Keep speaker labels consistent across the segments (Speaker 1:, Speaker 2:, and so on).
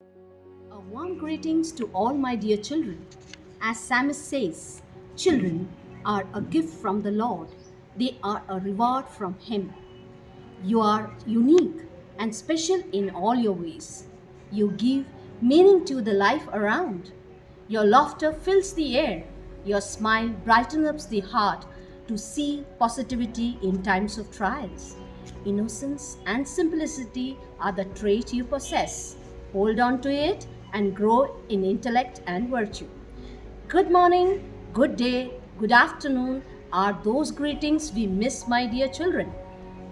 Speaker 1: A warm greetings to all my dear children. As Psalmist says, children are a gift from the Lord. They are a reward from Him. You are unique and special in all your ways. You give meaning to the life around. Your laughter fills the air. Your smile brightens up the heart to see positivity in times of trials. Innocence and simplicity are the trait you possess. Hold on to it and grow in intellect and virtue. Good morning, good day, good afternoon are those greetings we miss, my dear children.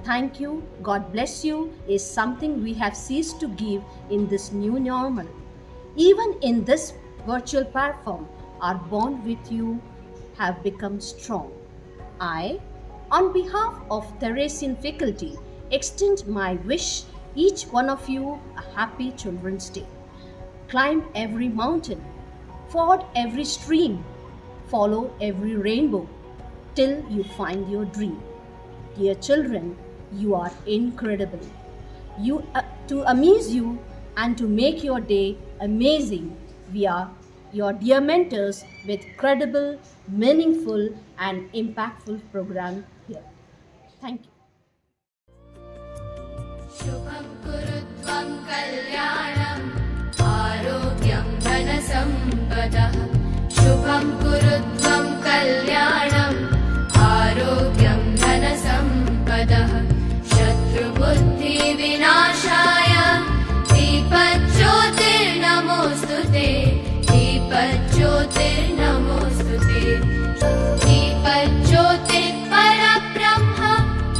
Speaker 1: Thank you, God bless you is something we have ceased to give in this new normal. Even in this virtual platform, our bond with you have become strong. I, on behalf of Theresian faculty, extend my wish each one of you a happy Children's Day. Climb every mountain, ford every stream, follow every rainbow till you find your dream. Dear children, you are incredible. To amuse you and to make your day amazing, we are your dear mentors with credible, meaningful, and impactful program here. Thank you.
Speaker 2: शुभं कुरु त्वं कल्याणम् आरोग्यं धनसम्पदः शुभं कुरु त्वं कल्याणम् आरोग्यं धनसम्पदः शत्रुबुद्धिविनाशाय दीपज्योतिर्नमोऽस्तु ते दीपज्योतिर्नमोऽस्तु ते दीपज्योतिर्परब्रह्म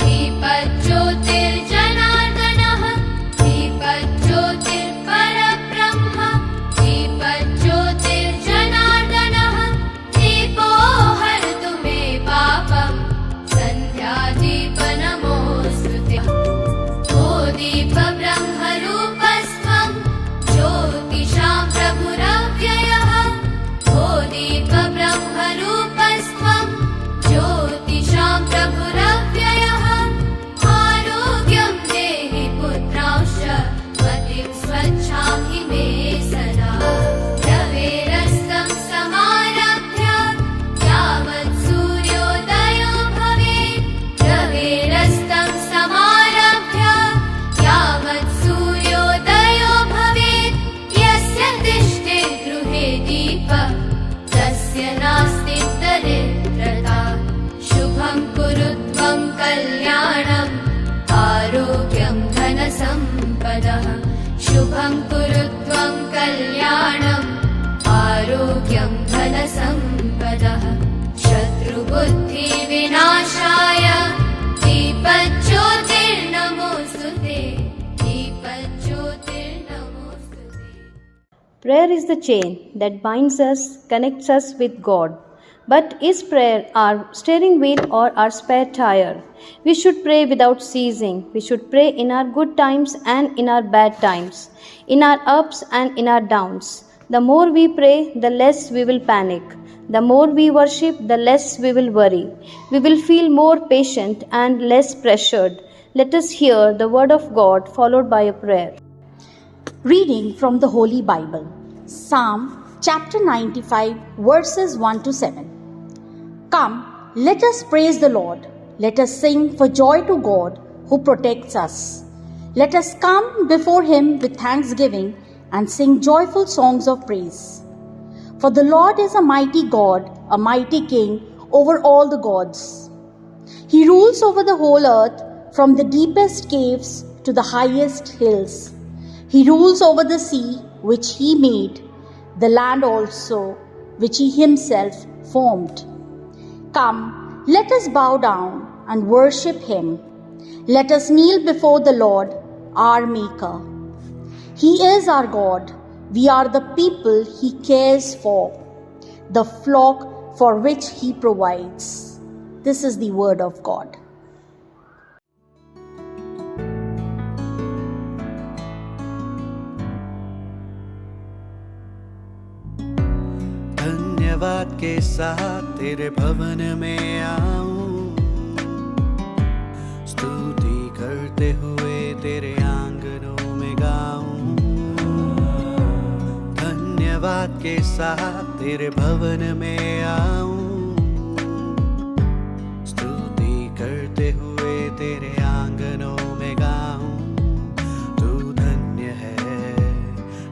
Speaker 2: दीपज्योतिर्जनार्दनः दीपज्योतिर्परब्रह्म दीपज्योतिर्जनार्दनः दीपो हरतु मे पापम् सन्ध्यादीपनमोऽस्तु ते ओ दीपब्रह्मरूपस्त्वं ज्योतिषां प्रभुरव्ययः ओ दीपब्रह्मरूपस्त्वं ज्योतिषां प्रभुरव्ययः आरोग्यं देहि पुत्रांश्च मतिं स्वच्छां हि मे सदा रवेरस्तं समारभ्य यावत् सूर्योदयो भवेत् रवेरस्तं समारभ्य यावत् सूर्योदयो भवेत् यस्य तिष्ठे गृहे दीपः तस्य नास्ति दरिद्रता शुभं कुरु त्वं कल्याणम् आरोग्यं धनसम्पदः शुभं कुरु त्वं कल्याणम् आरोग्यं धनसम्पदः शत्रुबुद्धिविनाशाय दीपज्योतिर्नमोऽस्तु ते दीपज्योतिर्नमोऽस्तु ते
Speaker 3: Prayer is the chain that binds us, connects us with God. But is prayer our steering wheel or our spare tire? We should pray without ceasing. We should pray in our good times and in our bad times, in our ups and in our downs. The more we pray, the less we will panic. The more we worship, the less we will worry. We will feel more patient and less pressured. Let us hear the word of God followed by a prayer.
Speaker 4: Reading from the Holy Bible, Psalm chapter 95, verses 1 to 7. Come, let us praise the Lord. Let us sing for joy to God who protects us. Let us come before Him with thanksgiving and sing joyful songs of praise. For the Lord is a mighty God, a mighty King over all the gods. He rules over the whole earth, from the deepest caves to the highest hills. He rules over the sea, which He made, the land also, which He Himself formed. Come, let us bow down and worship Him. Let us kneel before the Lord, our Maker. He is our God. We are the people He cares for, the flock for which He provides. This is the word of God.
Speaker 5: धन्यवाद के साथ तेरे भवन में आऊं, स्तुति करते हुए तेरे आंगनों में गाऊं। बात के साथ तेरे भवन में आऊं, स्तुति करते हुए तेरे आंगनों में गाऊं। तू धन्य है,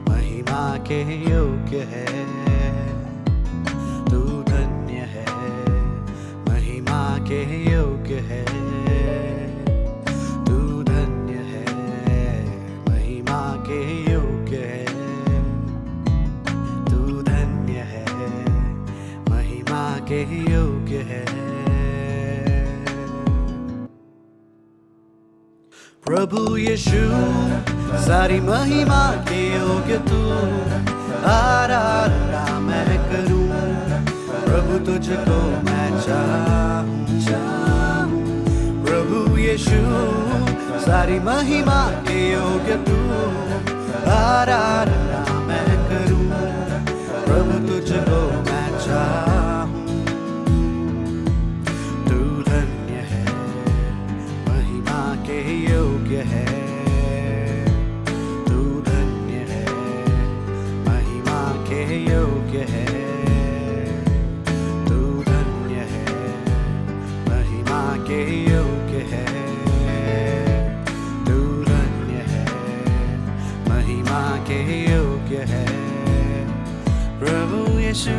Speaker 5: महिमा के योग्य है। तू धन्य है, महिमा के योग्य है। तू धन्य है, महिमा के योग्य है। तू धन्य है, महिमा के योग्य है। प्रभु यीशु, सारी महिमा के योग्य तू। आराधना मैं करूं, प्रभु तुझको मैं चाहूं। प्रभु यीशु, सारी महिमा के योग्य तू। आराधना मैं करूं, प्रभु तुझको मैं चाहूं। तू धन्य है, महिमा के योग्य है। तू धन्य है, महिमा के योग्य है। तू धन्य है, महिमा के योग्य है। तू धन्य है, महिमा के योग्य है। प्रभु यीशु,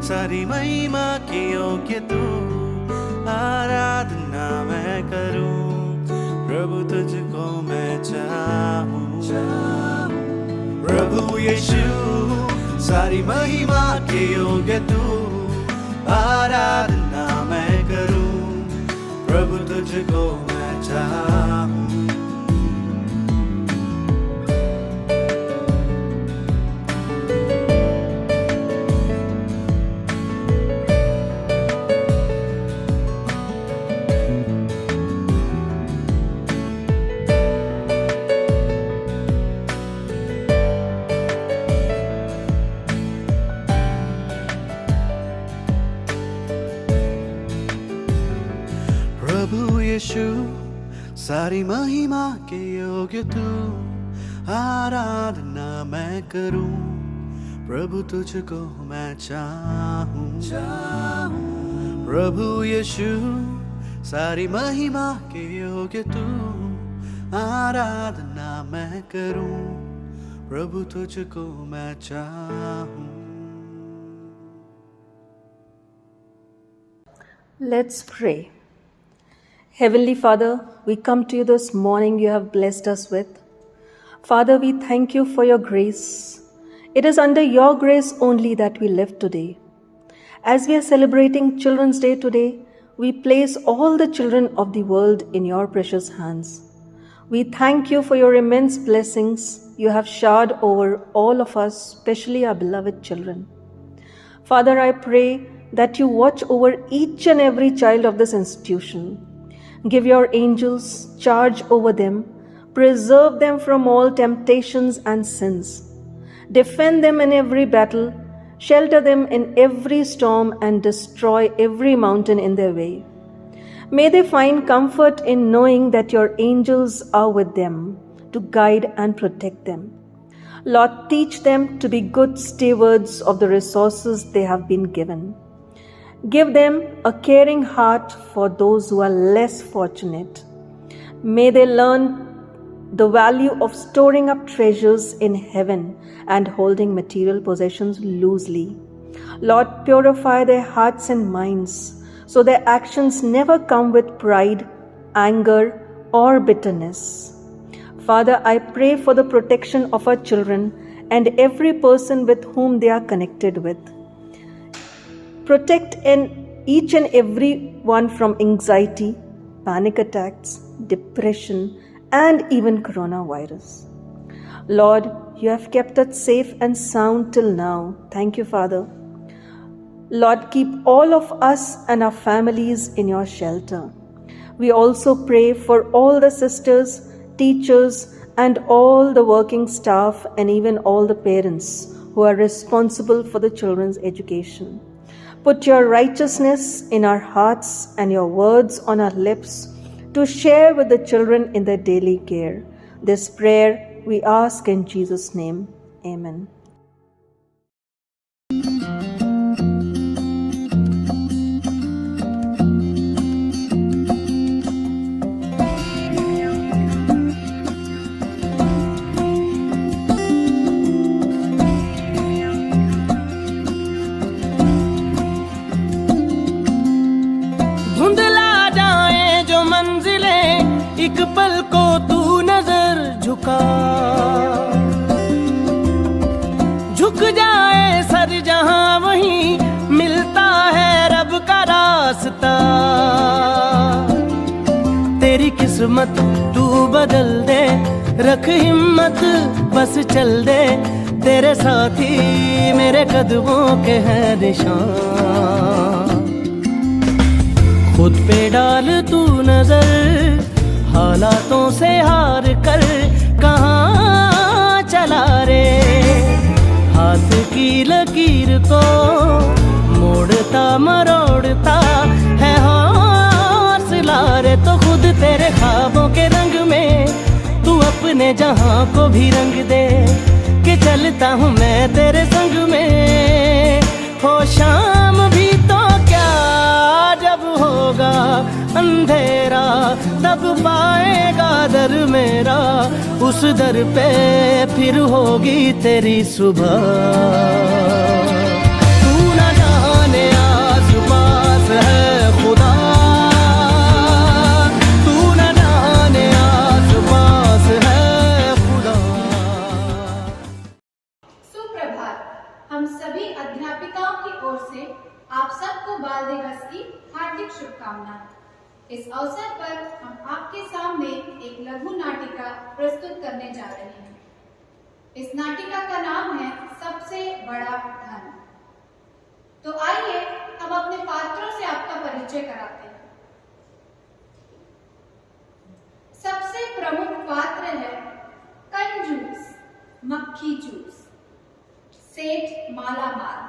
Speaker 5: सारी महिमा के योग्य तू। आराधना मैं करूं, प्रभु तुझको मैं चाहूं। प्रभु यीशु, सारी महिमा के योग्य तू। आराधना मैं करूं, प्रभु तुझको मैं चाहूं। प्रभु यीशु, सारी महिमा के योग्य तू। आराधना मैं करूं, प्रभु तुझको मैं चाहूं। प्रभु यीशु, सारी महिमा के योग्य तू। आराधना मैं करूं, प्रभु तुझको मैं चाहूं।
Speaker 3: Let's pray. Heavenly Father, we come to you this morning you have blessed us with. Father, we thank you for your grace. It is under your grace only that we live today. As we are celebrating Children's Day today, we place all the children of the world in your precious hands. We thank you for your immense blessings you have showered over all of us, especially our beloved children. Father, I pray that you watch over each and every child of this institution. Give your angels charge over them, preserve them from all temptations and sins. Defend them in every battle, shelter them in every storm, and destroy every mountain in their way. May they find comfort in knowing that your angels are with them to guide and protect them. Lord, teach them to be good stewards of the resources they have been given. Give them a caring heart for those who are less fortunate. May they learn the value of storing up treasures in heaven and holding material possessions loosely. Lord, purify their hearts and minds so their actions never come with pride, anger, or bitterness. Father, I pray for the protection of our children and every person with whom they are connected with. Protect each and every one from anxiety, panic attacks, depression, and even coronavirus. Lord, you have kept us safe and sound till now. Thank you, Father. Lord, keep all of us and our families in your shelter. We also pray for all the sisters, teachers, and all the working staff, and even all the parents who are responsible for the children's education. Put your righteousness in our hearts and your words on our lips to share with the children in their daily care. This prayer we ask in Jesus' name. Amen.
Speaker 6: धुंधला जाए जो मंजिलें, एक पल को तू नजर झुका, झुक जाए सर जहां वहीं मिलता है रब का रास्ता। तेरी किस्मत तू बदल दे, रख हिम्मत बस चल दे, तेरे साथी मेरे कदमों के हैं निशान। खुद पे डाल तू नजर, हालातों से हार कर कहाँ चला रे, हाथ की लकीर को मोड़ता मरोड़ता है हौसला रे। तो खुद तेरे ख्वाबों के रंग में तू अपने जहां को भी रंग दे, कि चलता हूँ मैं तेरे संग में। हो शाम भी तो क्या, जब होगा अंधेरा तब पाएगा दर मेरा, उस दर पे फिर होगी तेरी सुबह। तू न जाने आस पास है खुदा, तू न जाने आस पास है खुदा।
Speaker 7: सुप्रभात। हम सभी अध्यापिकाओं की ओर से आप सबको बाल दिवस की हार्दिक शुभकामनाएं। इस अवसर पर हम आपके सामने एक लघु नाटिका प्रस्तुत करने जा रहे हैं। इस नाटिका का नाम है सबसे बड़ा धन। तो आइए हम अपने पात्रों से आपका परिचय कराते हैं। सबसे प्रमुख पात्र है कंजूस मक्खी चूस, सेठ मालामाल।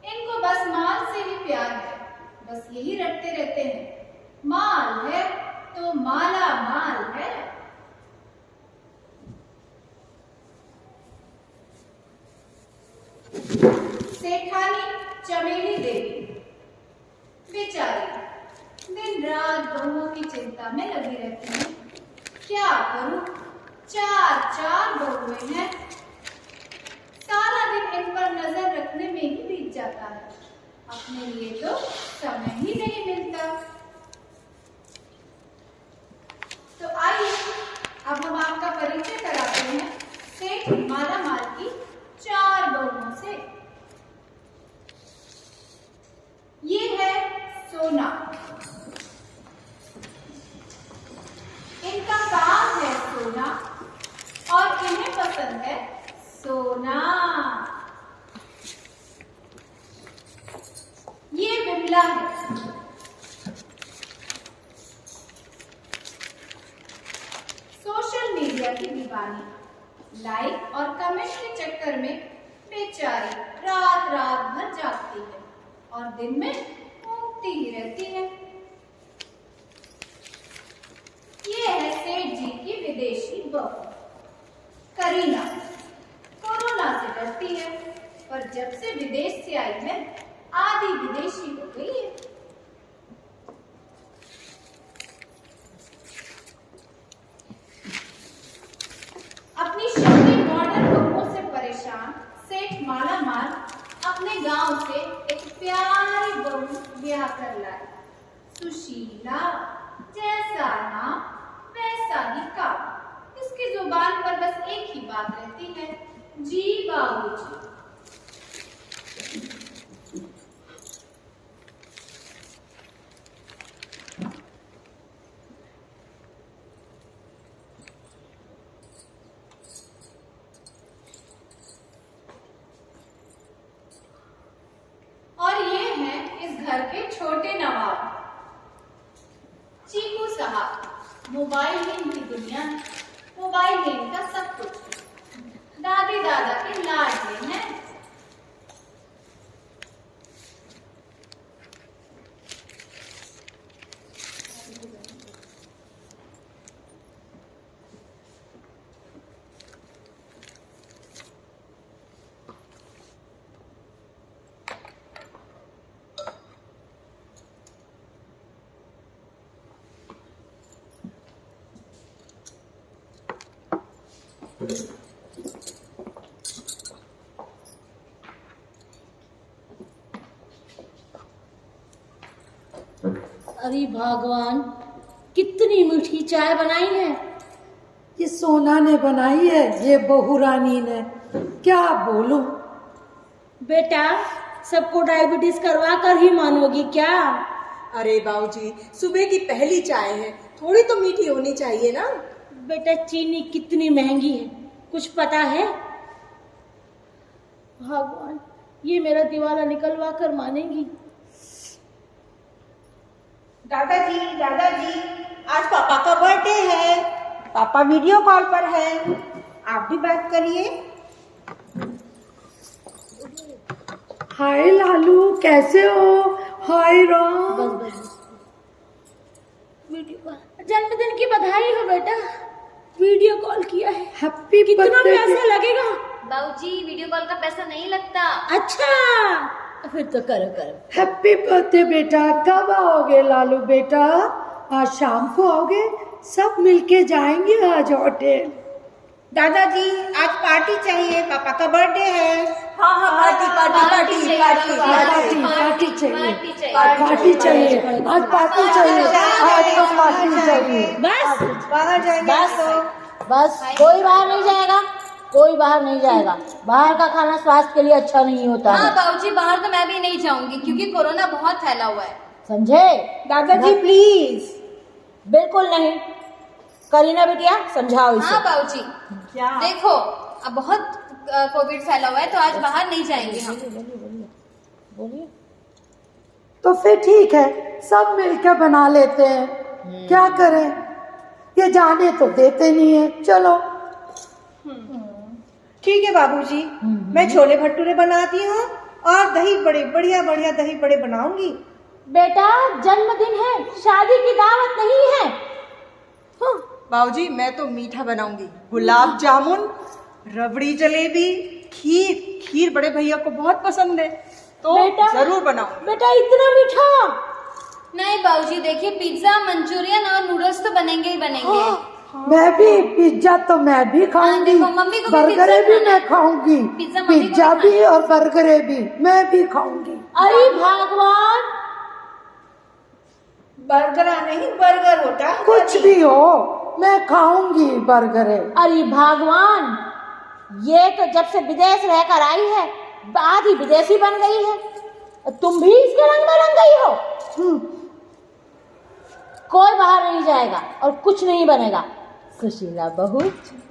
Speaker 7: इनको बस माल से ही प्यार है, बस यही रटते रहते हैं, माल है तो माला माल है। सेठानी चमेली देवी बेचारी दिन रात बहुओं की चिंता में लगी रहती है। क्या करूं, चार बहुएं हैं, सारा दिन इन पर नजर रखने में ही बीत जाता है, अपने लिए तो समय ही नहीं मिलता। तो आइए अब हम आपका परिचय कराते हैं सेठ मालामाल की 4 बहुओं से। ये है सोना, इनका काम है सोना और इन्हें पसंद है सोना। ये बिमला है, सोशल मीडिया की दीवानी, लाइक और कमेंट के चक्कर में बेचारी रात रात भर जागती है और दिन में ऊँगती ही रहती है। ये है सेठ जी की विदेशी बहू करीना। कोरोना से डरती है, पर जब से विदेश से आई है आधी विदेशी हो गई है। अपनी शहरी मॉडर्न बहुओं से परेशान सेठ मालामाल अपने गांव से एक प्यारी बहू ब्याह कर लाए। सुशीला, जैसा नाम वैसा ही काम। इसकी जुबान पर बस एक ही बात रहती है, जी बाबूजी। और ये हैं इस घर के छोटे नवाब चीकू साहब। मोबाइल में इनकी दुनिया है, मोबाइल में इनका सब कुछ। दादी दादा के लाडले हैं।
Speaker 4: अरे भगवान, कितनी मीठी चाय बनाई है।
Speaker 8: ये सोना ने बनाई है, ये बहू रानी ने। क्या बोलूं?
Speaker 4: बेटा, सबको डायबिटीज करवा कर ही मानोगी क्या?
Speaker 9: अरे बाबूजी, सुबह की पहली चाय है, थोड़ी तो मीठी होनी चाहिए ना।
Speaker 4: बेटा, चीनी कितनी महंगी है, कुछ पता है? भगवान, ये मेरा दिवाला निकलवा कर मानेंगी।
Speaker 9: दादाजी, दादाजी, आज पापा का बर्थडे है। पापा वीडियो कॉल पर है, आप भी बात करिए।
Speaker 8: हाय लालू, कैसे हो? हाय राम।
Speaker 4: जन्मदिन की बधाई हो बेटा, वीडियो कॉल किया है।
Speaker 8: हैप्पी
Speaker 4: कितना
Speaker 8: बर्थडे।
Speaker 4: पैसा लगेगा?
Speaker 2: बाबूजी, वीडियो कॉल का पैसा नहीं लगता।
Speaker 4: अच्छा, फिर तो करो करो।
Speaker 8: हैप्पी बर्थडे बेटा। कब आओगे लालू बेटा? आज शाम को आओगे? सब मिलके जाएंगे आज होटल।
Speaker 9: दादाजी, आज पार्टी चाहिए, पापा का बर्थडे है। हाँ हाँ, party party party party
Speaker 8: party चाहिए, पार्टी चाहिए, आज पार्टी चाहिए, आज तो पार्टी चाहिए।
Speaker 4: बस
Speaker 9: बाहर जाएंगे
Speaker 4: बस, कोई बाहर नहीं जाएगा, कोई बाहर नहीं जाएगा। बाहर का खाना स्वास्थ्य के लिए अच्छा नहीं होता है।
Speaker 2: हाँ बाबूजी, बाहर तो मैं भी नहीं जाऊंगी क्योंकि कोरोना बहुत फैला हुआ है।
Speaker 4: समझे?
Speaker 9: दादाजी प्लीज।
Speaker 4: बिल्कुल नहीं। करीना बिटिया, समझाओ इसे।
Speaker 2: हाँ बाबूजी,
Speaker 9: क्या?
Speaker 2: देखो अब बहुत कोविड फैला हुआ है तो आज बाहर नहीं जाएंगे हम।
Speaker 4: बोलिए।
Speaker 8: तो फिर ठीक है, सब मिलकर बना लेते हैं। क्या करें, ये जाने तो देते नहीं है। चलो
Speaker 9: ठीक है बाबूजी, मैं छोले भटूरे बनाती हूँ और दही बड़े, बढ़िया बढ़िया दही बड़े बनाऊंगी।
Speaker 4: बेटा, जन्मदिन है, शादी की दावत नहीं है।
Speaker 9: बाबूजी, मैं तो मीठा बनाऊंगी, गुलाब जामुन, रबड़ी जलेबी, खीर। खीर बड़े भैया को बहुत पसंद है, तो
Speaker 4: बेटा,
Speaker 9: जरूर बनाऊंगी।
Speaker 4: बेटा, इतना मीठा?
Speaker 2: नहीं बाबूजी, देखिए पिज्जा, मंचूरियन और नूडल्स तो बनेंगे ही बनेंगे।
Speaker 8: मैं भी पिज्जा तो मैं भी खाऊंगी,
Speaker 2: देखो, मम्मी को भी
Speaker 8: बर्गरे
Speaker 2: पिज्जा
Speaker 8: भी
Speaker 2: खाना
Speaker 8: मैं
Speaker 2: है।
Speaker 8: खाऊंगी,
Speaker 2: पिज्जा मम्मी को भी
Speaker 8: पिज्जा भी और बर्गरे भी मैं भी खाऊंगी।
Speaker 4: अरे भगवान,
Speaker 9: बर्गर नहीं, बर्गर होता है।
Speaker 8: कुछ भी हो, मैं खाऊंगी बर्गरे।
Speaker 4: अरे भगवान, ये तो जब से विदेश रहकर आई है आधी विदेशी बन गई है। तुम भी इसके रंग में रंग गई हो। कोई बाहर नहीं जाएगा और कुछ नहीं बनेगा। सुशीला बहू,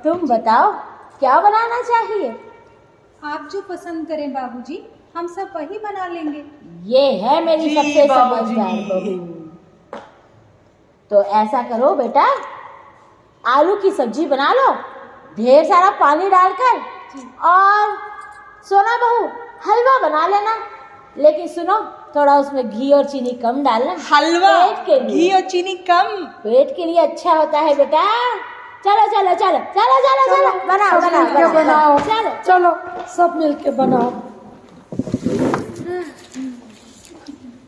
Speaker 4: तुम बताओ क्या बनाना चाहिए?
Speaker 7: आप जो पसंद करें बाबूजी, हम सब वही बना लेंगे।
Speaker 4: ये है मेरी
Speaker 9: जी,
Speaker 4: सबसे
Speaker 9: बाबूजी।
Speaker 4: समझदार बहू। तो ऐसा करो बेटा, आलू की सब्जी बना लो, ढेर सारा पानी डालकर। और सोना बहू, हलवा बना लेना, लेकिन सुनो, थोड़ा उसमें घी और चीनी कम डालना।
Speaker 9: हलवा,
Speaker 4: पेट के लिए,
Speaker 9: घी और चीनी कम।
Speaker 4: पेट के लिए अच्छा होता है बेटा। चलो चलो चलो चलो चलो चलो, बनाओ
Speaker 8: सब
Speaker 4: बनाओ
Speaker 8: मिलके बनाओ।
Speaker 4: चलो।
Speaker 8: चलो सब मिलके बनाओ।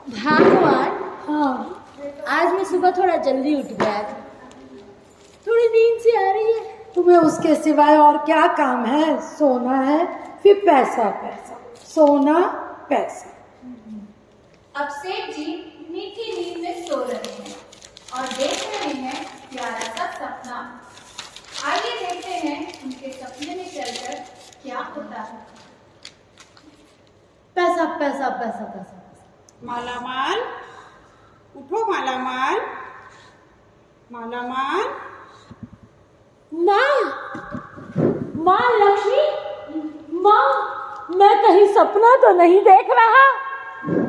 Speaker 4: भगवान,
Speaker 8: हाँ,
Speaker 4: आज मैं सुबह थोड़ा जल्दी उठ गया था, थोड़ी नींद सी आ रही है।
Speaker 8: तुम्हें उसके सिवाय और क्या काम है? सोना है, फिर पैसा पैसा, सोना पैसा।
Speaker 7: अब सेठ जी मीठी नींद में सो रहे हैं और देख रहे हैं प्यारा सा सपना। आइए देखते हैं उनके सपने में चलकर क्या होता है।
Speaker 4: पैसा पैसा पैसा पैसा।
Speaker 10: मालामाल, उठो मालामाल, मालामाल।
Speaker 4: माँ, माँ लक्ष्मी, माँ, मैं कहीं सपना तो नहीं देख रहा?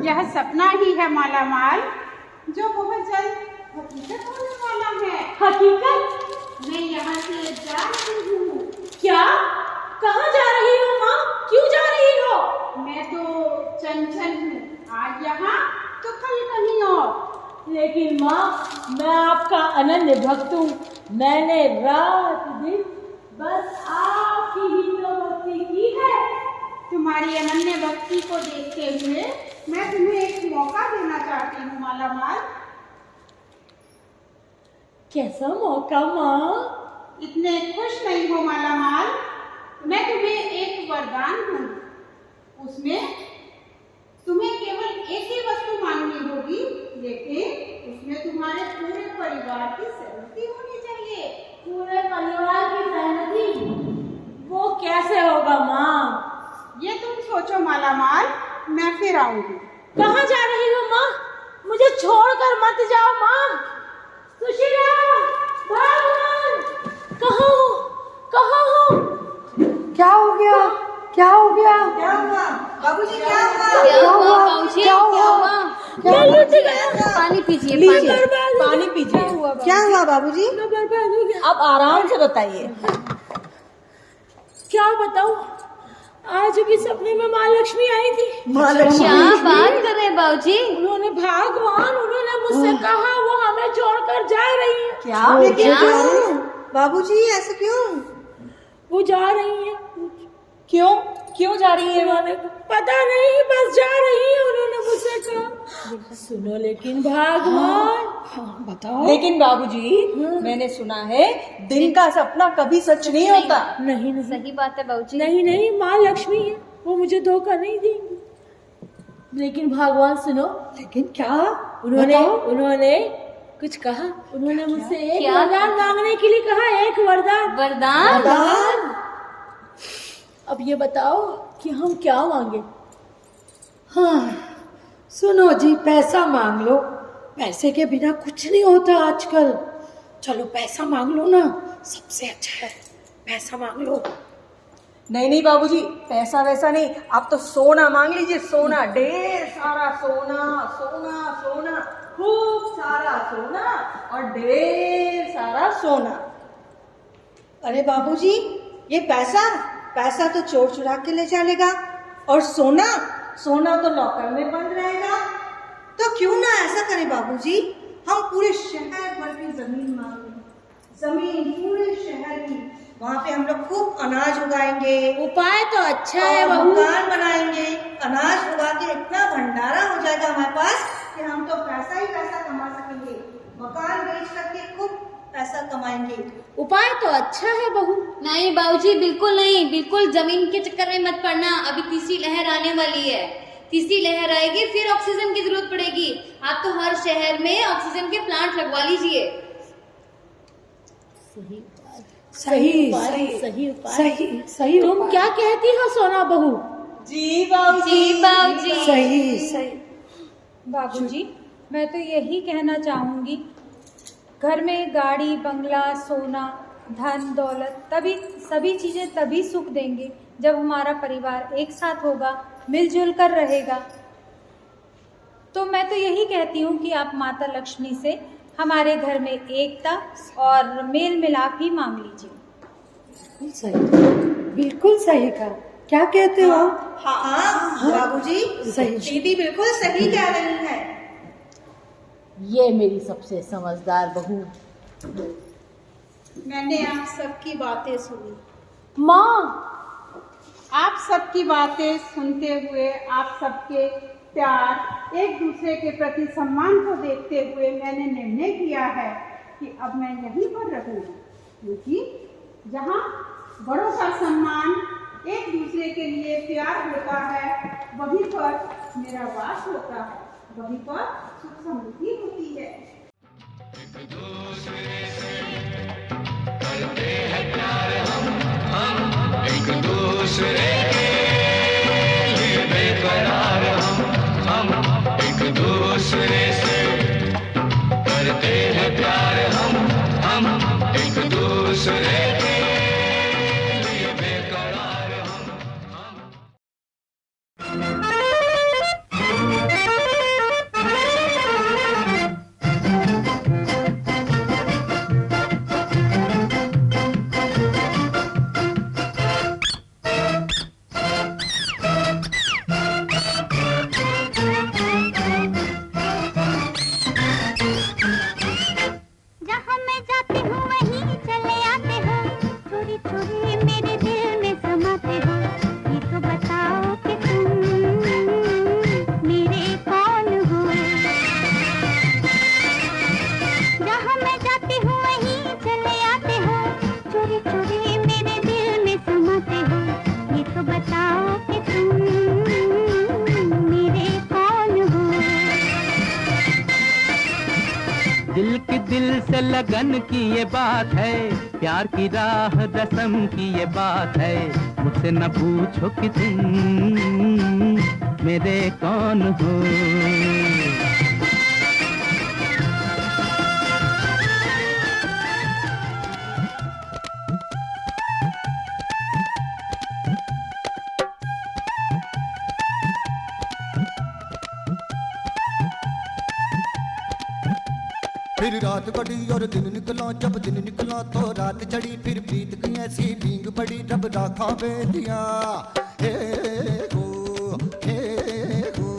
Speaker 10: यह सपना ही है मालामाल, जो बहुत जल्द हकीकत होने वाला है।
Speaker 4: हकीकत?
Speaker 10: मैं यहाँ से जा रही हूँ।
Speaker 4: क्या? कहाँ जा रही हो माँ? क्यों जा रही हो?
Speaker 10: मैं तो चंचल हूँ, आज यहाँ तो कल कहीं और।
Speaker 4: लेकिन माँ, मैं आपका अनन्य भक्त हूँ। मैंने रात दिन बस आपकी ही तो भक्ति की है।
Speaker 10: तुम्हारी अनन्य भक्ति को देखते हुए मैं तुम्हें एक मौका देना चाहती हूँ मालामाल।
Speaker 4: कैसा मौका माँ?
Speaker 10: इतने खुश नहीं हो मालामाल। मैं तुम्हें एक वरदान दूं, उसमें तुम्हें केवल एक ही वस्तु मांगनी होगी, लेकिन उसमें तुम्हारे पूरे परिवार की सहमति होनी चाहिए।
Speaker 11: पूरे परिवार की सहमति? वो कैसे होगा माँ?
Speaker 10: ये तुम सोचो मालामाल, मैं फिर आऊंगी।
Speaker 11: कहाँ जा रही हो माँ? मुझे छोड़कर मत जाओ माँ। सुशीला, भगवान, कहाँ हो? कहाँ हो?
Speaker 8: क्या हो गया? क्या हो गया?
Speaker 9: क्या हुआ बाबूजी? क्या हुआ?
Speaker 1: क्या हुआ बाबूजी? क्या हुआ?
Speaker 11: मैं लुट गया।
Speaker 1: पानी पीजिए,
Speaker 9: पानी पीजिए। क्या हुआ बाबूजी?
Speaker 11: अब आराम से बताइए। क्या बताऊं? आज भी सपने में माँ लक्ष्मी आई थी।
Speaker 1: क्या बात कर रहे हैं बाबूजी?
Speaker 11: उन्होंने मुझसे कहा वो हमें छोड़कर जा रही है।
Speaker 9: क्या? लेकिन क्यों बाबूजी, ऐसा क्यों?
Speaker 11: वो जा रही है।
Speaker 9: क्यों? क्यों जा रही है?
Speaker 11: उन्होंने पता नहीं, बस जा रही है, उन्होंने मुझसे कहा। सुनो लेकिन भगवान,
Speaker 8: बताओ।
Speaker 9: लेकिन बाबूजी, मैंने सुना है दिन का सपना कभी सच नहीं होता।
Speaker 11: नहीं नहीं,
Speaker 1: सही बात है बाबूजी।
Speaker 11: नहीं नहीं, माँ लक्ष्मी है, वो मुझे धोखा नहीं देंगी। लेकिन भगवान सुनो।
Speaker 8: लेकिन क्या?
Speaker 11: उन्होंने कुछ कहा। उन्होंने मुझसे एक वरदान मांगने के लिए कहा। एक वरदान।
Speaker 1: वरदान?
Speaker 11: अब ये बताओ कि हम क्या मांगे?
Speaker 8: हाँ, सुनो जी, पैसा मांग लो। पैसे के बिना कुछ नहीं होता आजकल। चलो पैसा मांग लो ना, सबसे अच्छा है, पैसा मांग लो।
Speaker 9: नहीं नहीं बाबूजी, पैसा वैसा नहीं, आप तो सोना मांग लीजिए। सोना, ढेर सारा सोना, सोना सोना, खूब सारा सोना और ढेर सारा सोना। अरे बाबूजी, ये पैसा तो चोर चुरा के ले चलेगा, और सोना तो लॉकर में बंद रहेगा। तो क्यों ना ऐसा करें बाबूजी, हम पूरे शहर भर की जमीन मांग लें। जमीन पूरे शहर की, वहाँ पे हम लोग खूब अनाज उगाएंगे।
Speaker 11: उपाय तो अच्छा है बहू।
Speaker 9: मकान बनाएंगे, अनाज उगा के इतना भंडारा हो जाएगा हमारे पास कि हम तो पैसा ही पैसा कमा सकेंगे। मकान बेच करके खूब पैसा कमाएंगे।
Speaker 11: उपाय तो अच्छा है बहू।
Speaker 2: नहीं बाबूजी, बिल्कुल नहीं, बिल्कुल जमीन के चक्कर में मत पड़ना। अभी तीसरी लहर आने वाली है। तीसरी लहर आएगी, फिर ऑक्सीजन की जरूरत पड़ेगी। आप तो हर शहर में ऑक्सीजन के प्लांट लगवा लीजिए।
Speaker 11: सही। तुम क्या कहती हो सोना बहू?
Speaker 9: जी बाबूजी।
Speaker 8: सही।
Speaker 12: बाबूजी, मैं तो यही कहना चाहूँगी, घर में गाड़ी बंगला सोना धन दौलत तभी सभी चीज़ें तभी सुख देंगे जब हमारा परिवार एक साथ होगा, मिलजुल कर रहेगा। तो मैं तो यही कहती हूँ कि आप माता लक्ष्मी से हमारे घर में एकता और मेल मिलाप ही मांग लीजिए।
Speaker 8: बिल्कुल सही कहा। क्या कहते हो?
Speaker 9: हाँ बाबूजी,
Speaker 8: सही।
Speaker 9: दीदी बिल्कुल सही कह रही है।
Speaker 11: ये मेरी सबसे समझदार बहू।
Speaker 10: मैंने आप सबकी बातें सुनी।
Speaker 11: माँ,
Speaker 10: आप सबकी बातें सुनते हुए, आप सबके प्यार, एक दूसरे के प्रति सम्मान को देखते हुए मैंने निर्णय किया है कि अब मैं यहीं पर रहूँगी, क्योंकि जहाँ बड़ों का सम्मान, एक दूसरे के लिए प्यार होता है, वहीं पर मेरा वास होता है, वहीं पर सुख समृद्धि होती है।
Speaker 5: एक दूसरे से करते हैं प्यार हम एक दूसरे के लिए बेकरार हम एक दूसरे से करते हैं प्यार हम एक दूसरे के लिए बेकरार हम।
Speaker 6: लगन की ये बात है, प्यार की राह रस्म की ये बात है। मुझसे न पूछो कि तुम मेरे कौन हो।
Speaker 5: फिर रात बढ़ी और दिन निकला, जब दिन निकला तो रात चढ़ी। फिर प्रीत की ऐसी भींग पड़ी, रब राखा बेलिया। हे हो, हे हो।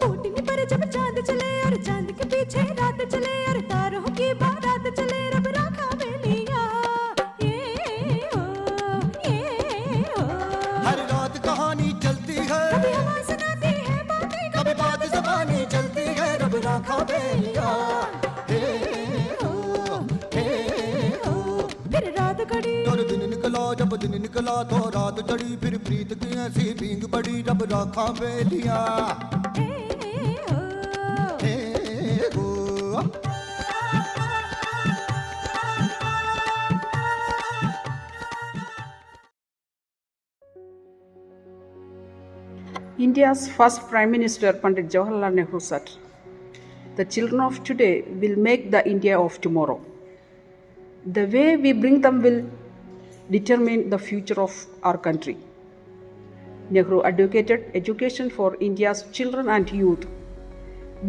Speaker 11: ऊँटनी पर जब चांद चले और चांद के पीछे रात चले और तारों की बारात चले, रब राखा बेलिया। ये हो।
Speaker 5: हर रात कहानी चलती है,
Speaker 11: कभी हवा सुनाती है बातें,
Speaker 5: कभी बात ज़बानी चलती है, रब राखा बेलिया।
Speaker 11: फिर रात खड़ी
Speaker 5: और दिन निकला, जब दिन निकला तो रात चढ़ी। फिर प्रीत की ऐसी भींग पड़ी, रब राखा बेलिया। हे हो।
Speaker 10: India's first Prime Minister Pandit Jawaharlal Nehru said, "The children of today will make the India of tomorrow. The way we bring them will determine the future of our country." Nehru advocated education for India's children and youth,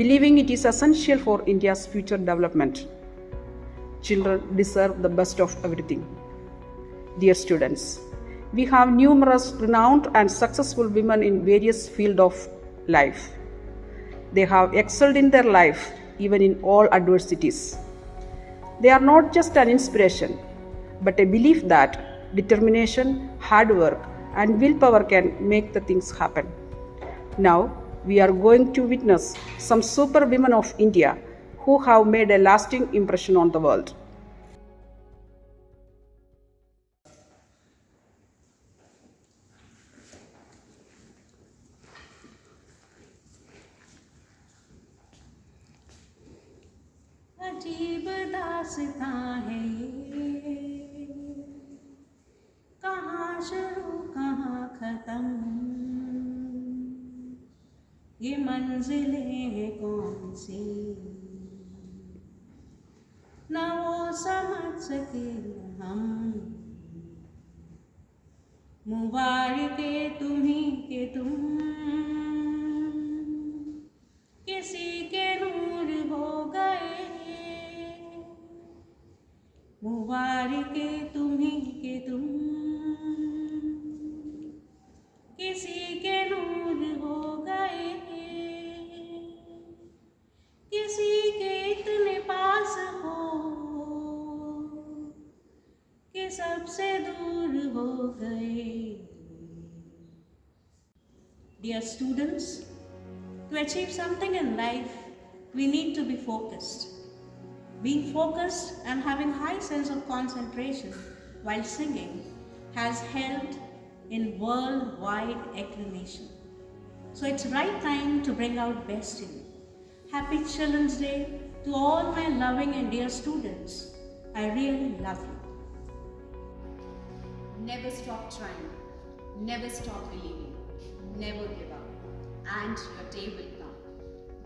Speaker 10: believing it is essential for India's future development. Children deserve the best of everything. Dear students, we have numerous renowned and successful women in various fields of life. They have excelled in their life, even in all adversities. They are not just an inspiration, but a belief that determination, hard work, and willpower can make the things happen. Now, we are going to witness some super women of India who have made a lasting impression on the world.
Speaker 11: अजीब दास्तां है ये, कहाँ शुरू कहाँ खत्म, ये मंजिलें हैं कौन सी, ना वो समझ सके न हम। मुबारके तुम्हीं के तुम, किसी के नूर हो गए। मुबारके तुम्हीं के तुम, किसी के नूर हो गए। किसी के इतने पास हो कि सबसे दूर हो गए। Dear students, to achieve something in life, we need to be focused. Being focused and having high sense of concentration while singing has helped in worldwide acclamation. So it's right time to bring out best in you. Happy Children's Day to all my loving and dear students. I really love you.
Speaker 1: Never stop trying, never stop believing, never give up, and your day will come.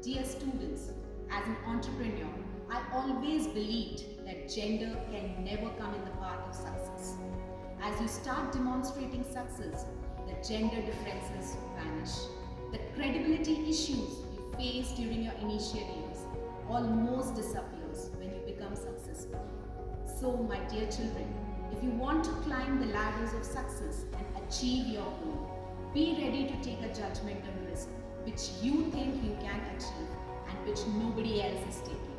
Speaker 1: Dear students, as an entrepreneur, I always believed that gender can never come in the path of success. As you start demonstrating success, the gender differences vanish. The credibility issues you faced during your initial years almost disappears when you become successful. So, my dear children, if you want to climb the ladders of success and achieve your goal, be ready to take a judgmental risk which you think you can achieve and which nobody else is taking.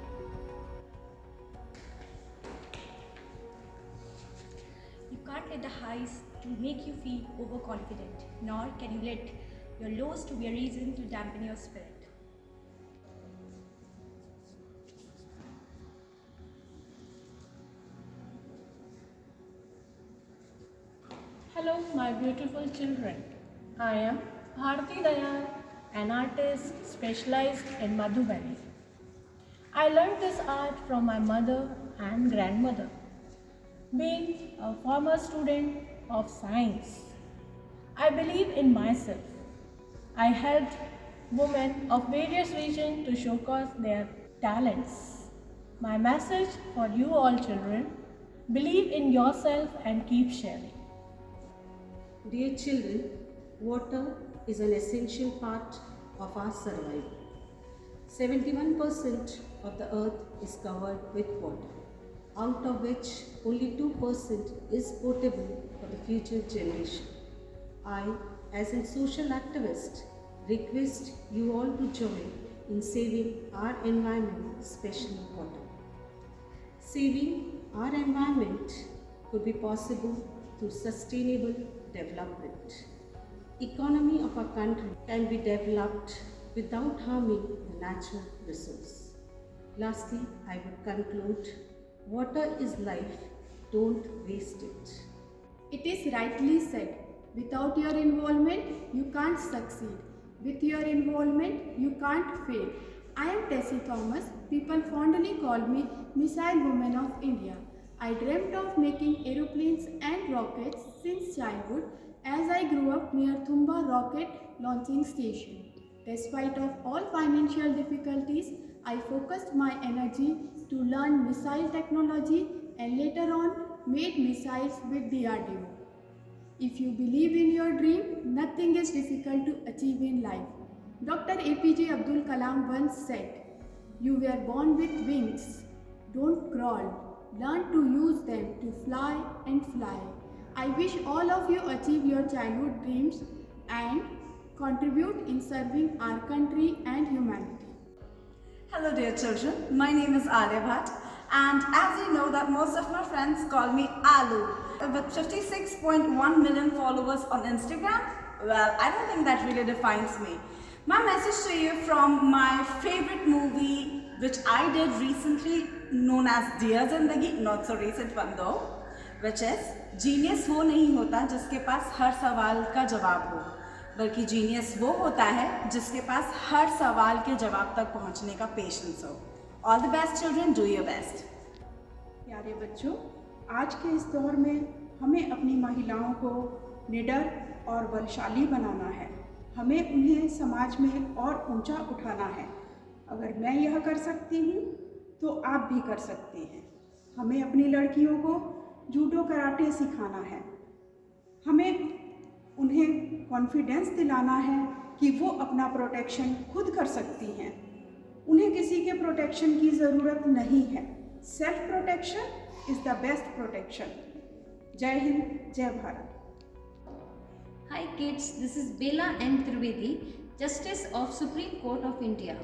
Speaker 13: You can't let the highs to make you feel overconfident, nor can you let your lows to be a reason to dampen your spirit.
Speaker 14: Hello, my beautiful children. I am Bharti Dayal, an artist specialized in Madhubani. I learned this art from my mother and grandmother. Being a former student of science, I believe in myself. I helped women of various regions to showcase their talents. My message for you all children, believe in yourself and keep sharing.
Speaker 15: Dear children, water is an essential part of our survival. 71% of the earth is covered with water, out of which only 2% is potable for the future generation. I, as a social activist, request you all to join in saving our environment, especially water. Saving our environment could be possible through sustainable development. Economy of our country can be developed without harming the natural resource. Lastly, I would conclude, water is life, don't waste it.
Speaker 16: It is rightly said, without your involvement, you can't succeed. With your involvement, you can't fail. I am Tessie Thomas. People fondly call me Missile Woman of India. I dreamt of making aeroplanes and rockets since childhood as I grew up near Thumba Rocket Launching Station. Despite of all financial difficulties, I focused my energy to learn missile technology and later on made missiles with DRDO. If you believe in your dream, nothing is difficult to achieve in life. Dr. APJ Abdul Kalam once said, "You were born with wings. Don't crawl. Learn to use them to fly and fly." I wish all of you achieve your childhood dreams and contribute in serving our country and humanity.
Speaker 17: Hello dear children, my name is Alia Bhatt, and as you know that most of my friends call me Alu. With 56.1 million followers on Instagram, well, I don't think that really defines me. My message to you from my favorite movie which I did recently, known as Dear Zindagi, not so recent one though, which is genius वो नहीं होता जिसके पास हर सवाल का जवाब हो, बल्कि genius वो होता है जिसके पास हर सवाल के जवाब तक पहुंचने का पेशेंस हो। All the best children, do your best.
Speaker 10: प्यारे बच्चों, आज के इस दौर में हमें अपनी महिलाओं को निडर और बलशाली बनाना है। हमें उन्हें समाज में और ऊंचा उठाना है। अगर मैं यह कर सकती हूँ तो आप भी कर सकते हैं। हमें अपनी लड़कियों को जूडो कराटे सिखाना है। हमें उन्हें कॉन्फिडेंस दिलाना है कि वो अपना प्रोटेक्शन खुद कर सकती हैं। उन्हें किसी के प्रोटेक्शन की ज़रूरत नहीं है। Self protection is the best protection. जय हिंद, जय Bharat.
Speaker 2: Hi kids, this is Bela M. Trivedi, Justice of Supreme Court of India.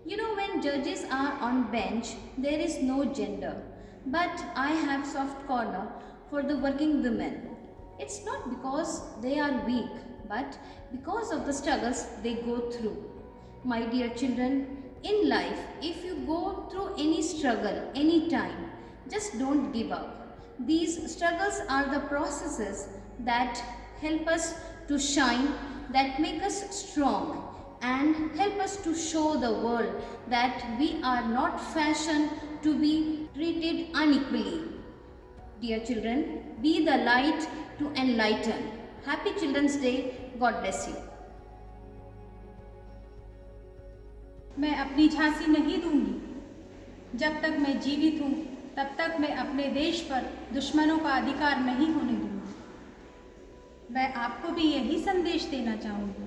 Speaker 2: You know, when judges are on bench, there is no gender. But I have soft corner for the working women. It's not because they are weak, but because of the struggles they go through. My dear children, in life, if you go through any struggle, any time, just don't give up. These struggles are the processes that help us to shine, that make us strong, and help us to show the world that we are not fashioned to be treated unequally. Dear children, be the light to enlighten. Happy Children's Day. God bless you.
Speaker 12: मैं अपनी झांसी नहीं दूंगी। जब तक मैं जीवित हूँ तब तक मैं अपने देश पर दुश्मनों का अधिकार नहीं होने दूंगी। मैं आपको भी यही संदेश देना चाहूँगी,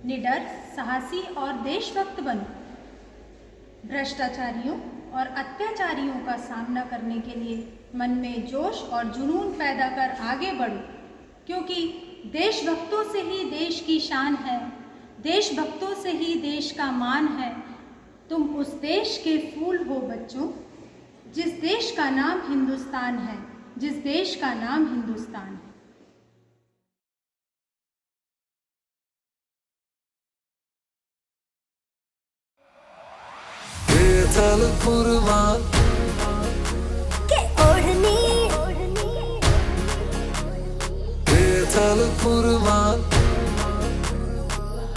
Speaker 12: निडर, साहसी और देशभक्त बनो। भ्रष्टाचारियों और अत्याचारियों का सामना करने के लिए मन में जोश और जुनून पैदा कर आगे बढ़ो, क्योंकि देशभक्तों से ही देश की शान है, देशभक्तों से ही देश का मान है। तुम उस देश के फूल हो बच्चों, जिस देश का नाम हिंदुस्तान है, जिस देश का नाम हिंदुस्तान है।
Speaker 18: के ओढ़नी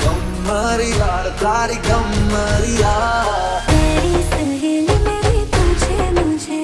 Speaker 18: कमरिया तारी कमरिया तेरी सहेली मेरी पूछे मुझे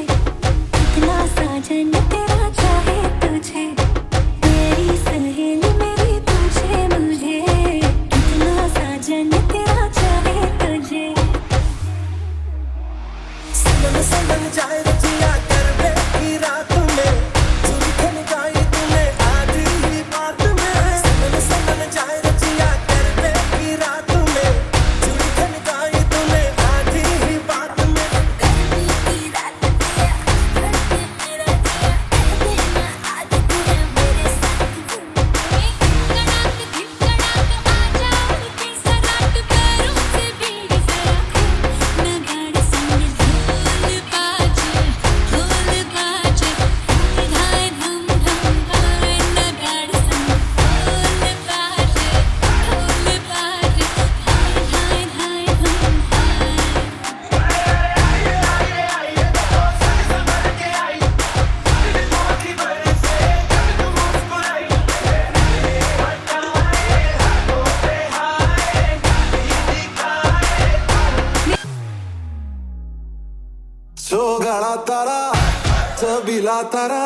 Speaker 18: छबीला तारा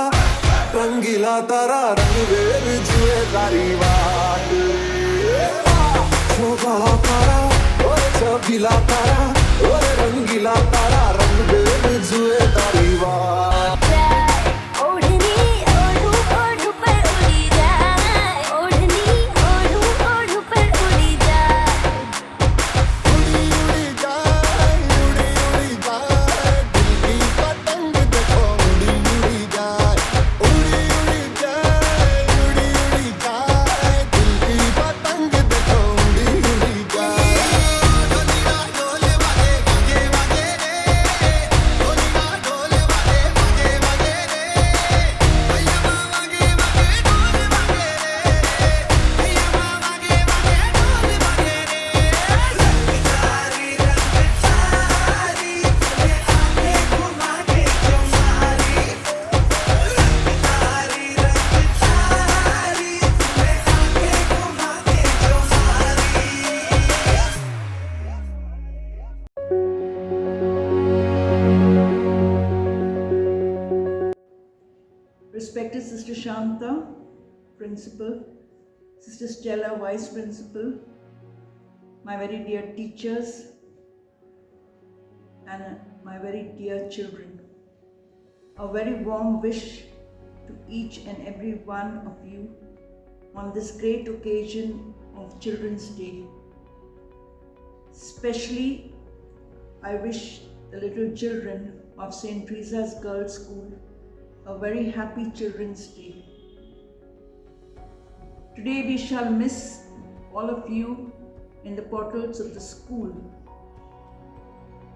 Speaker 18: रंगीला तारा रंग वेर जुए तारी बात शोभा तारा और छबीला तारा और रंगीला तारा रंग वेर जुए तारी बात
Speaker 19: Respected Sister Shanta, Principal, Sister Stella, Vice Principal, my very dear teachers, and my very dear children, a very warm wish to each and every one of you on this great occasion of Children's Day. Especially, I wish the little children of St. Teresa's Girls' School a very happy Children's Day. Today we shall miss all of you in the portals of the school,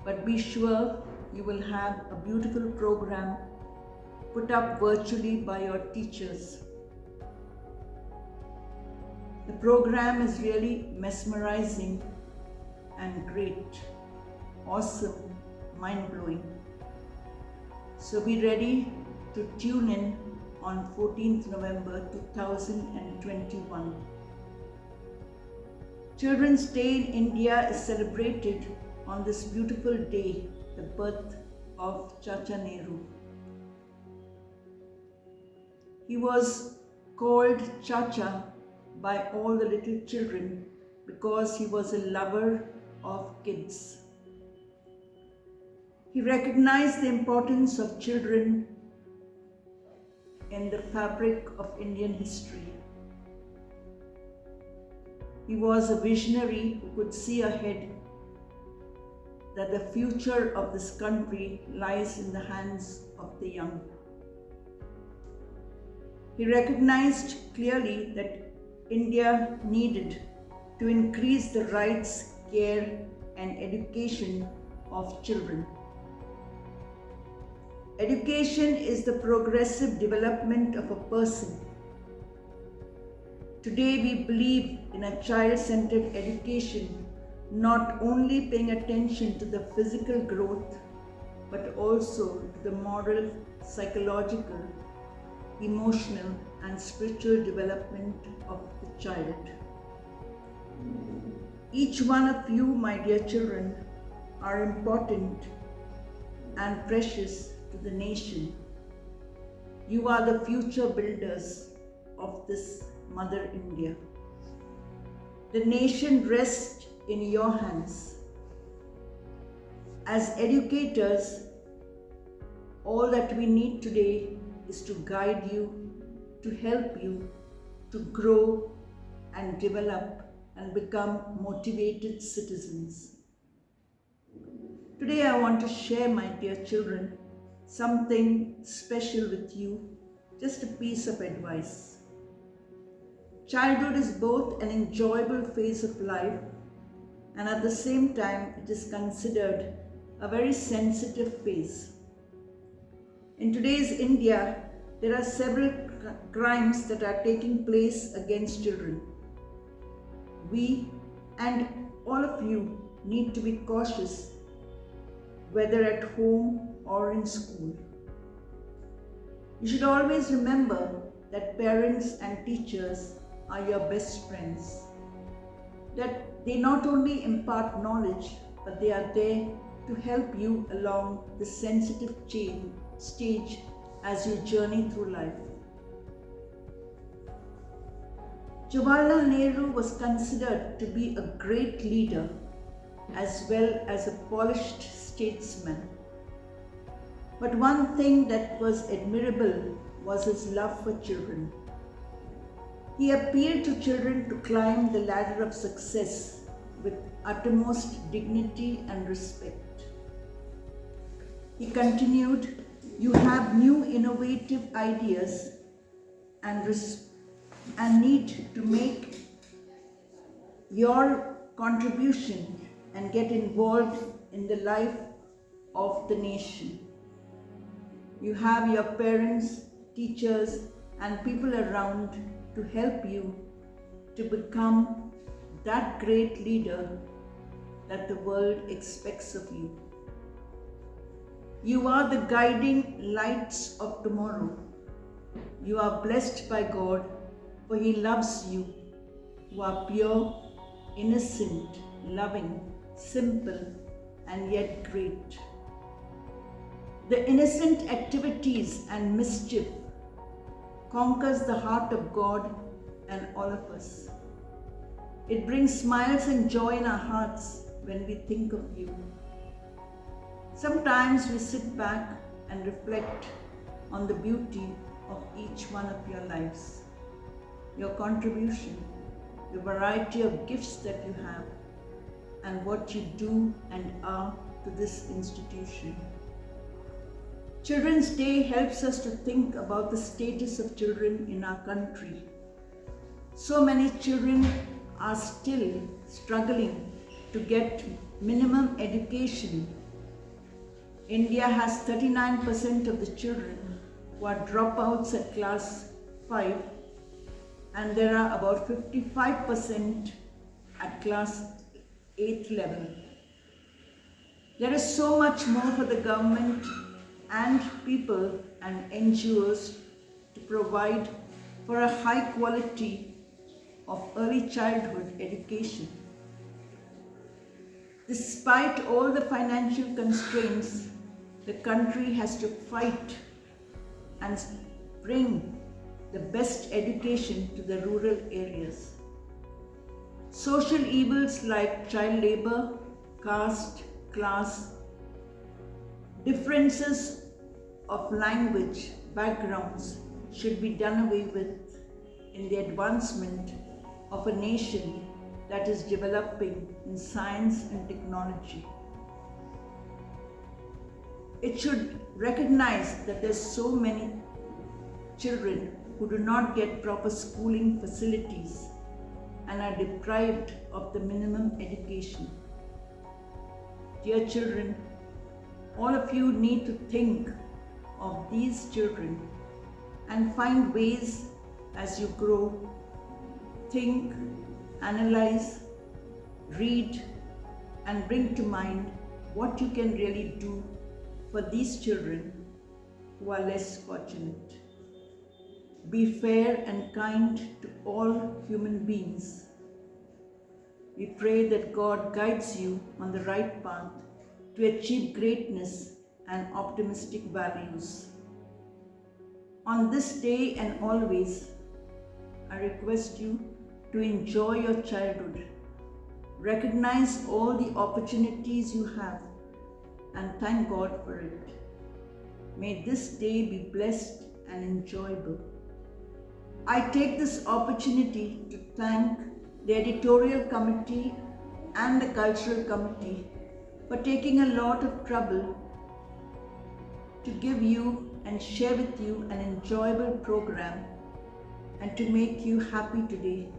Speaker 19: but be sure you will have a beautiful program put up virtually by your teachers. The program is really mesmerizing and great, awesome, mind-blowing. So be ready to tune in on 14th November 2021. Children's Day in India is celebrated on this beautiful day, the birth of Chacha Nehru. He was called Chacha by all the little children because he was a lover of kids. He recognized the importance of children in the fabric of Indian history. He was a visionary who could see ahead that the future of this country lies in the hands of the young. He recognized clearly that India needed to increase the rights, care, and education of children. Education is the progressive development of a person. Today we believe in a child-centered education, not only paying attention to the physical growth, but also to the moral, psychological, emotional, and spiritual development of the child. Each one of you, my dear children, are important and precious to the nation. You are the future builders of this Mother India. The nation rests in your hands. As educators, all that we need today is to guide you, to help you to grow and develop and become motivated citizens. Today I want to share, my dear children, something special with you, just a piece of advice. Childhood is both an enjoyable phase of life and at the same time it is considered a very sensitive phase. In today's India, there are several crimes that are taking place against children. We and all of you need to be cautious, whether at home or in school. You should always remember that parents and teachers are your best friends. That they not only impart knowledge, but they are there to help you along the sensitive stage as you journey through life. Jawaharlal Nehru was considered to be a great leader as well as a polished statesman. But one thing that was admirable was his love for children. He appealed to children to climb the ladder of success with uttermost dignity and respect. He continued, "You have new innovative ideas and need to make your contribution and get involved in the life of the nation. You have your parents, teachers, and people around to help you to become that great leader that the world expects of you. You are the guiding lights of tomorrow. You are blessed by God, for He loves you, who are pure, innocent, loving, simple, and yet great. The innocent activities and mischief conquers the heart of God and all of us. It brings smiles and joy in our hearts when we think of you. Sometimes we sit back and reflect on the beauty of each one of your lives, your contribution, the variety of gifts that you have, and what you do and are to this institution. Children's Day helps us to think about the status of children in our country. So many children are still struggling to get minimum education. India has 39% of the children who are dropouts at class 5, and there are about 55% at class 8th level. There is so much more for the government and people and NGOs to provide for a high quality of early childhood education. Despite all the financial constraints, the country has to fight and bring the best education to the rural areas. Social evils like child labor, caste, class, differences of language, backgrounds should be done away with in the advancement of a nation that is developing in science and technology. It should recognize that there's so many children who do not get proper schooling facilities and are deprived of the minimum education. Dear children, all of you need to think of these children and find ways as you grow, think, analyze, read, and bring to mind what you can really do for these children who are less fortunate. Be fair and kind to all human beings. We pray that God guides you on the right path to achieve greatness and optimistic values. On this day and always, I request you to enjoy your childhood, recognize all the opportunities you have, and thank God for it. May this day be blessed and enjoyable. I take this opportunity to thank the editorial committee and the cultural committee for taking a lot of trouble to give you and share with you an enjoyable program and to make you happy today.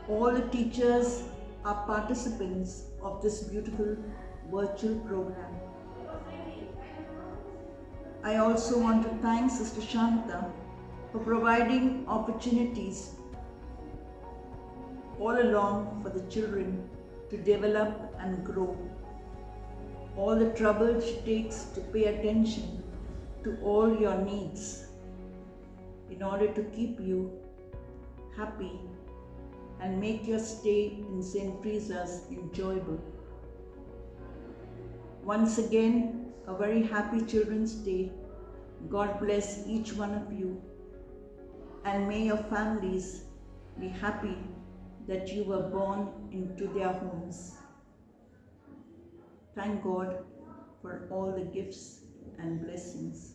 Speaker 19: All the teachers are participants of this beautiful virtual program. I also want to thank Sister Shanta for providing opportunities all along for the children to develop and grow. All the trouble she takes to pay attention to all your needs in order to keep you happy and make your stay in St. Teresa's enjoyable. Once again, a very happy Children's Day God bless each one of you, and may your families be happy that you were born into their homes. Thank God for all the gifts and blessings.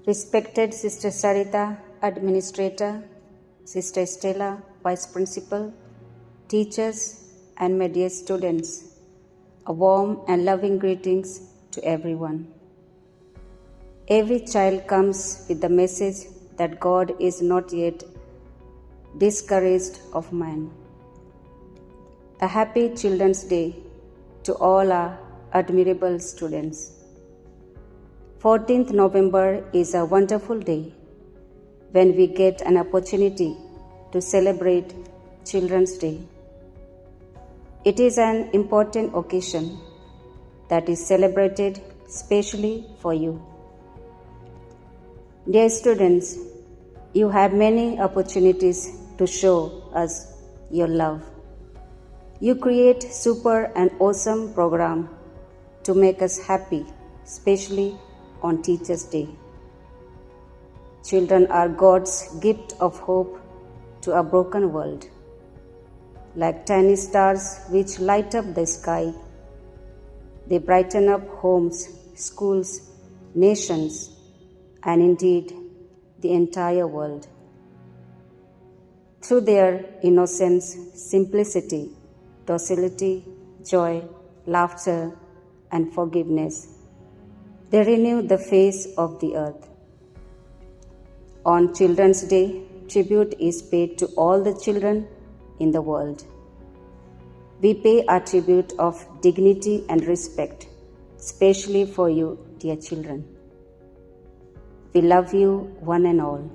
Speaker 20: Respected Sister Sarita, Administrator, Sister Stella, Vice Principal, teachers, and my dear students, a warm and loving greetings to everyone. Every child comes with the message that God is not yet discouraged of man. A happy Children's Day to all our admirable students. 14th November is a wonderful day when we get an opportunity to celebrate Children's Day. It is an important occasion that is celebrated specially for you. Dear students, you have many opportunities to show us your love. You create super and awesome program to make us happy, especially on Teachers' Day. Children are God's gift of hope to a broken world. Like tiny stars which light up the sky, they brighten up homes, schools, nations, and indeed the entire world. Through their innocence, simplicity, docility, joy, laughter, and forgiveness, they renew the face of the earth. On Children's Day, tribute is paid to all the children in the world. We pay our tribute of dignity and respect, especially for you, dear children. We love you, one and all.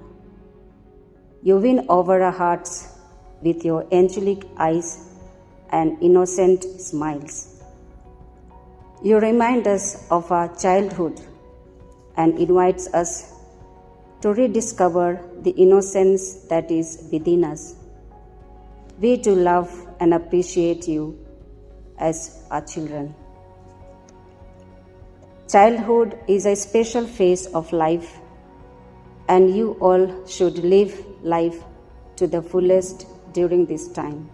Speaker 20: You win over our hearts with your angelic eyes and innocent smiles. You remind us of our childhood and invites us to rediscover the innocence that is within us. We too love and appreciate you as our children. Childhood is a special phase of life, and you all should live life to the fullest during this time.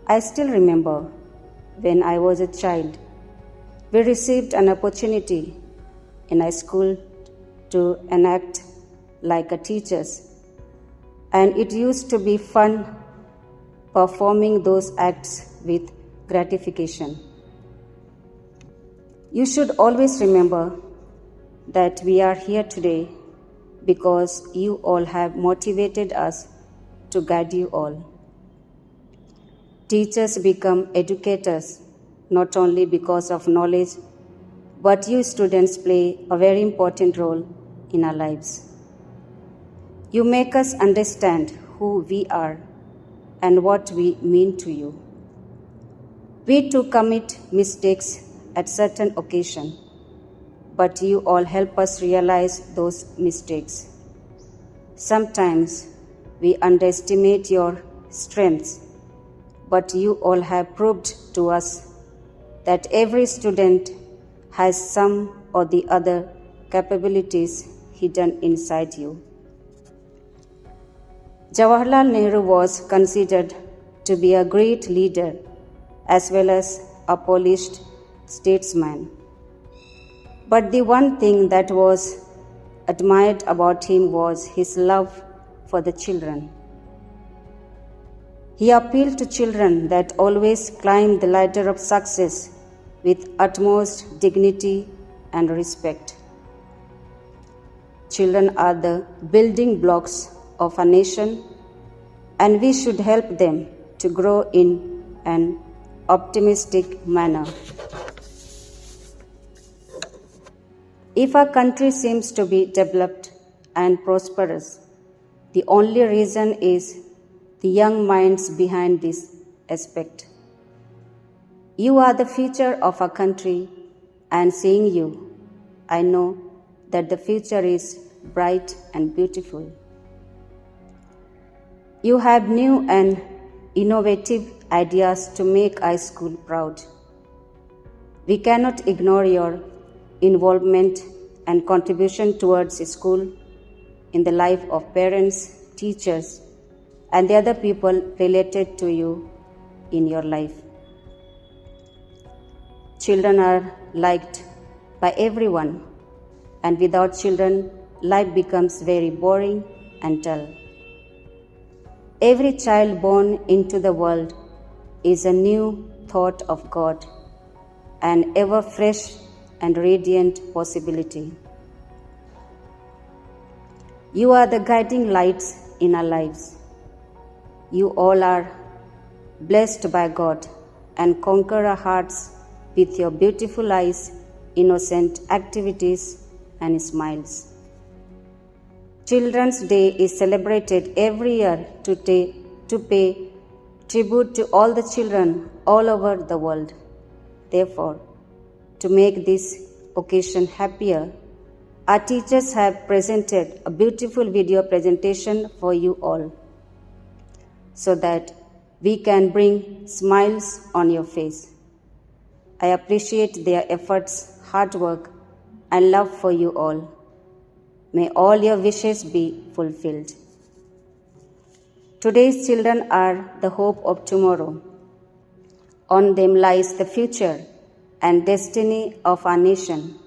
Speaker 20: I still remember when I was a child, we received an opportunity in a school to enact like a teachers, and it used to be fun performing those acts with gratification. You should always remember that we are here today because you all have motivated us to guide you all. Teachers become educators not only because of knowledge, but you students play a very important role in our lives. You make us understand who we are and what we mean to you. We too commit mistakes at certain occasion, but you all help us realize those mistakes. Sometimes we underestimate your strengths, but you all have proved to us that every student has some or the other capabilities hidden inside you. Jawaharlal Nehru was considered to be a great leader as well as a polished statesman. But the one thing that was admired about him was his love for the children. He appealed to children that always climb the ladder of success with utmost dignity and respect. Children are the building blocks of a nation, and we should help them to grow in an optimistic manner. If our country seems to be developed and prosperous, the only reason is the young minds behind this aspect. You are the future of our country, and seeing you, I know that the future is bright and beautiful. You have new and innovative ideas to make our school proud. We cannot ignore your involvement and contribution towards a school in the life of parents, teachers, and the other people related to you in your life. Children are liked by everyone, and without children, life becomes very boring and dull. Every child born into the world is a new thought of God, an ever fresh and radiant possibility. You are the guiding lights in our lives. You all are blessed by God and conquer our hearts with your beautiful eyes, innocent activities, and smiles. Children's Day is celebrated every year to pay tribute to all the children all over the world. Therefore, to make this occasion happier, our teachers have presented a beautiful video presentation for you all, so that we can bring smiles on your face. I appreciate their efforts, hard work, and love for you all. May all your wishes be fulfilled. Today's children are the hope of tomorrow. On them lies the future and destiny of our nation.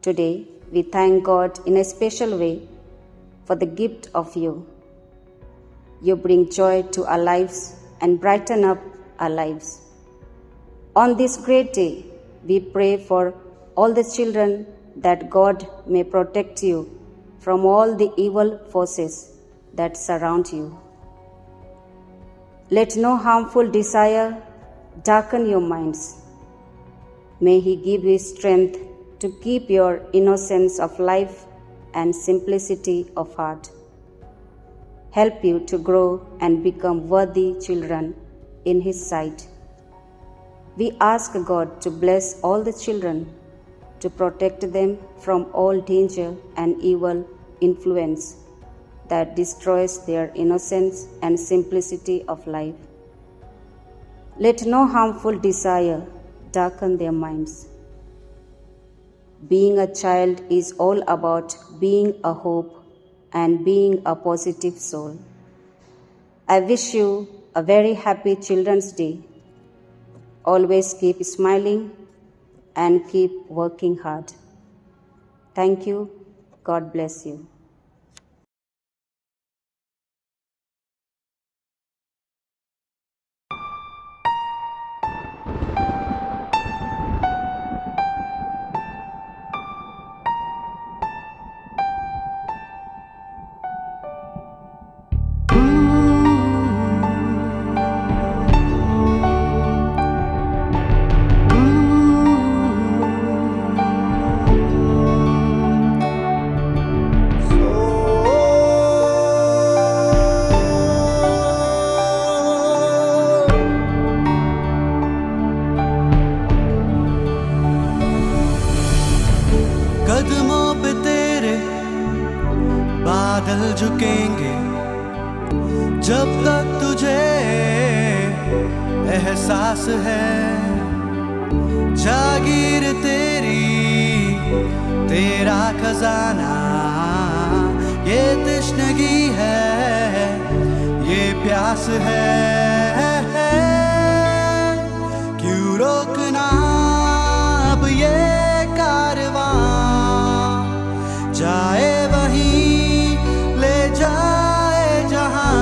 Speaker 20: Today, we thank God in a special way for the gift of you. You bring joy to our lives and brighten up our lives. On this great day, we pray for all the children that God may protect you from all the evil forces that surround you. Let no harmful desire darken your minds. May He give you strength to keep your innocence of life and simplicity of heart. Help you to grow and become worthy children in His sight. We ask God to bless all the children, to protect them from all danger and evil influence that destroys their innocence and simplicity of life. Let no harmful desire darken their minds. Being a child is all about being a hope and being a positive soul. I wish you a very happy Children's Day. Always keep smiling and keep working hard. Thank you. God bless you.
Speaker 18: कदमों पे तेरे बादल झुकेंगे जब तक तुझे एहसास है जागीर तेरी तेरा खजाना ये तश्नगी है ये प्यास है क्यों रोकना अब ये जाए वहीं ले जाए जहां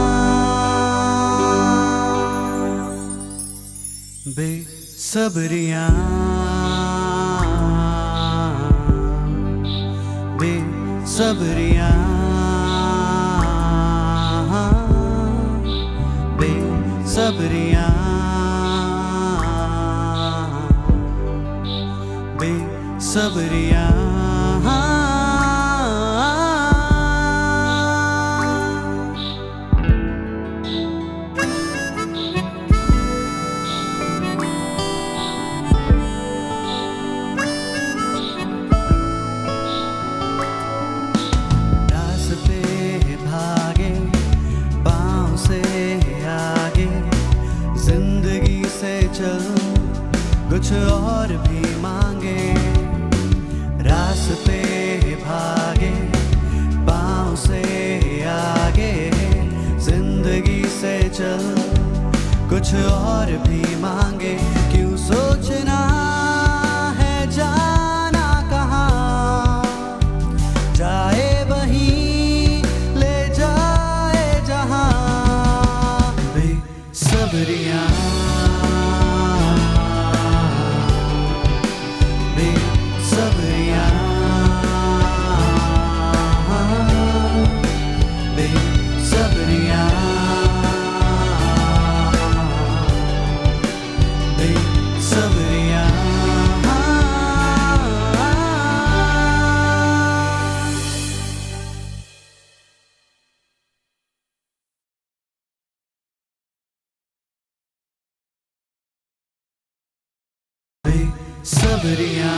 Speaker 18: बेसब्रियां बेसब्रियां बेसब्रियां बेसब्रियां कुछ और भी मांगे रास्ते भागे पाँव से आगे जिंदगी से चल कुछ और भी मांगे क्यों सोचना है जाना कहाँ जाए सबरिया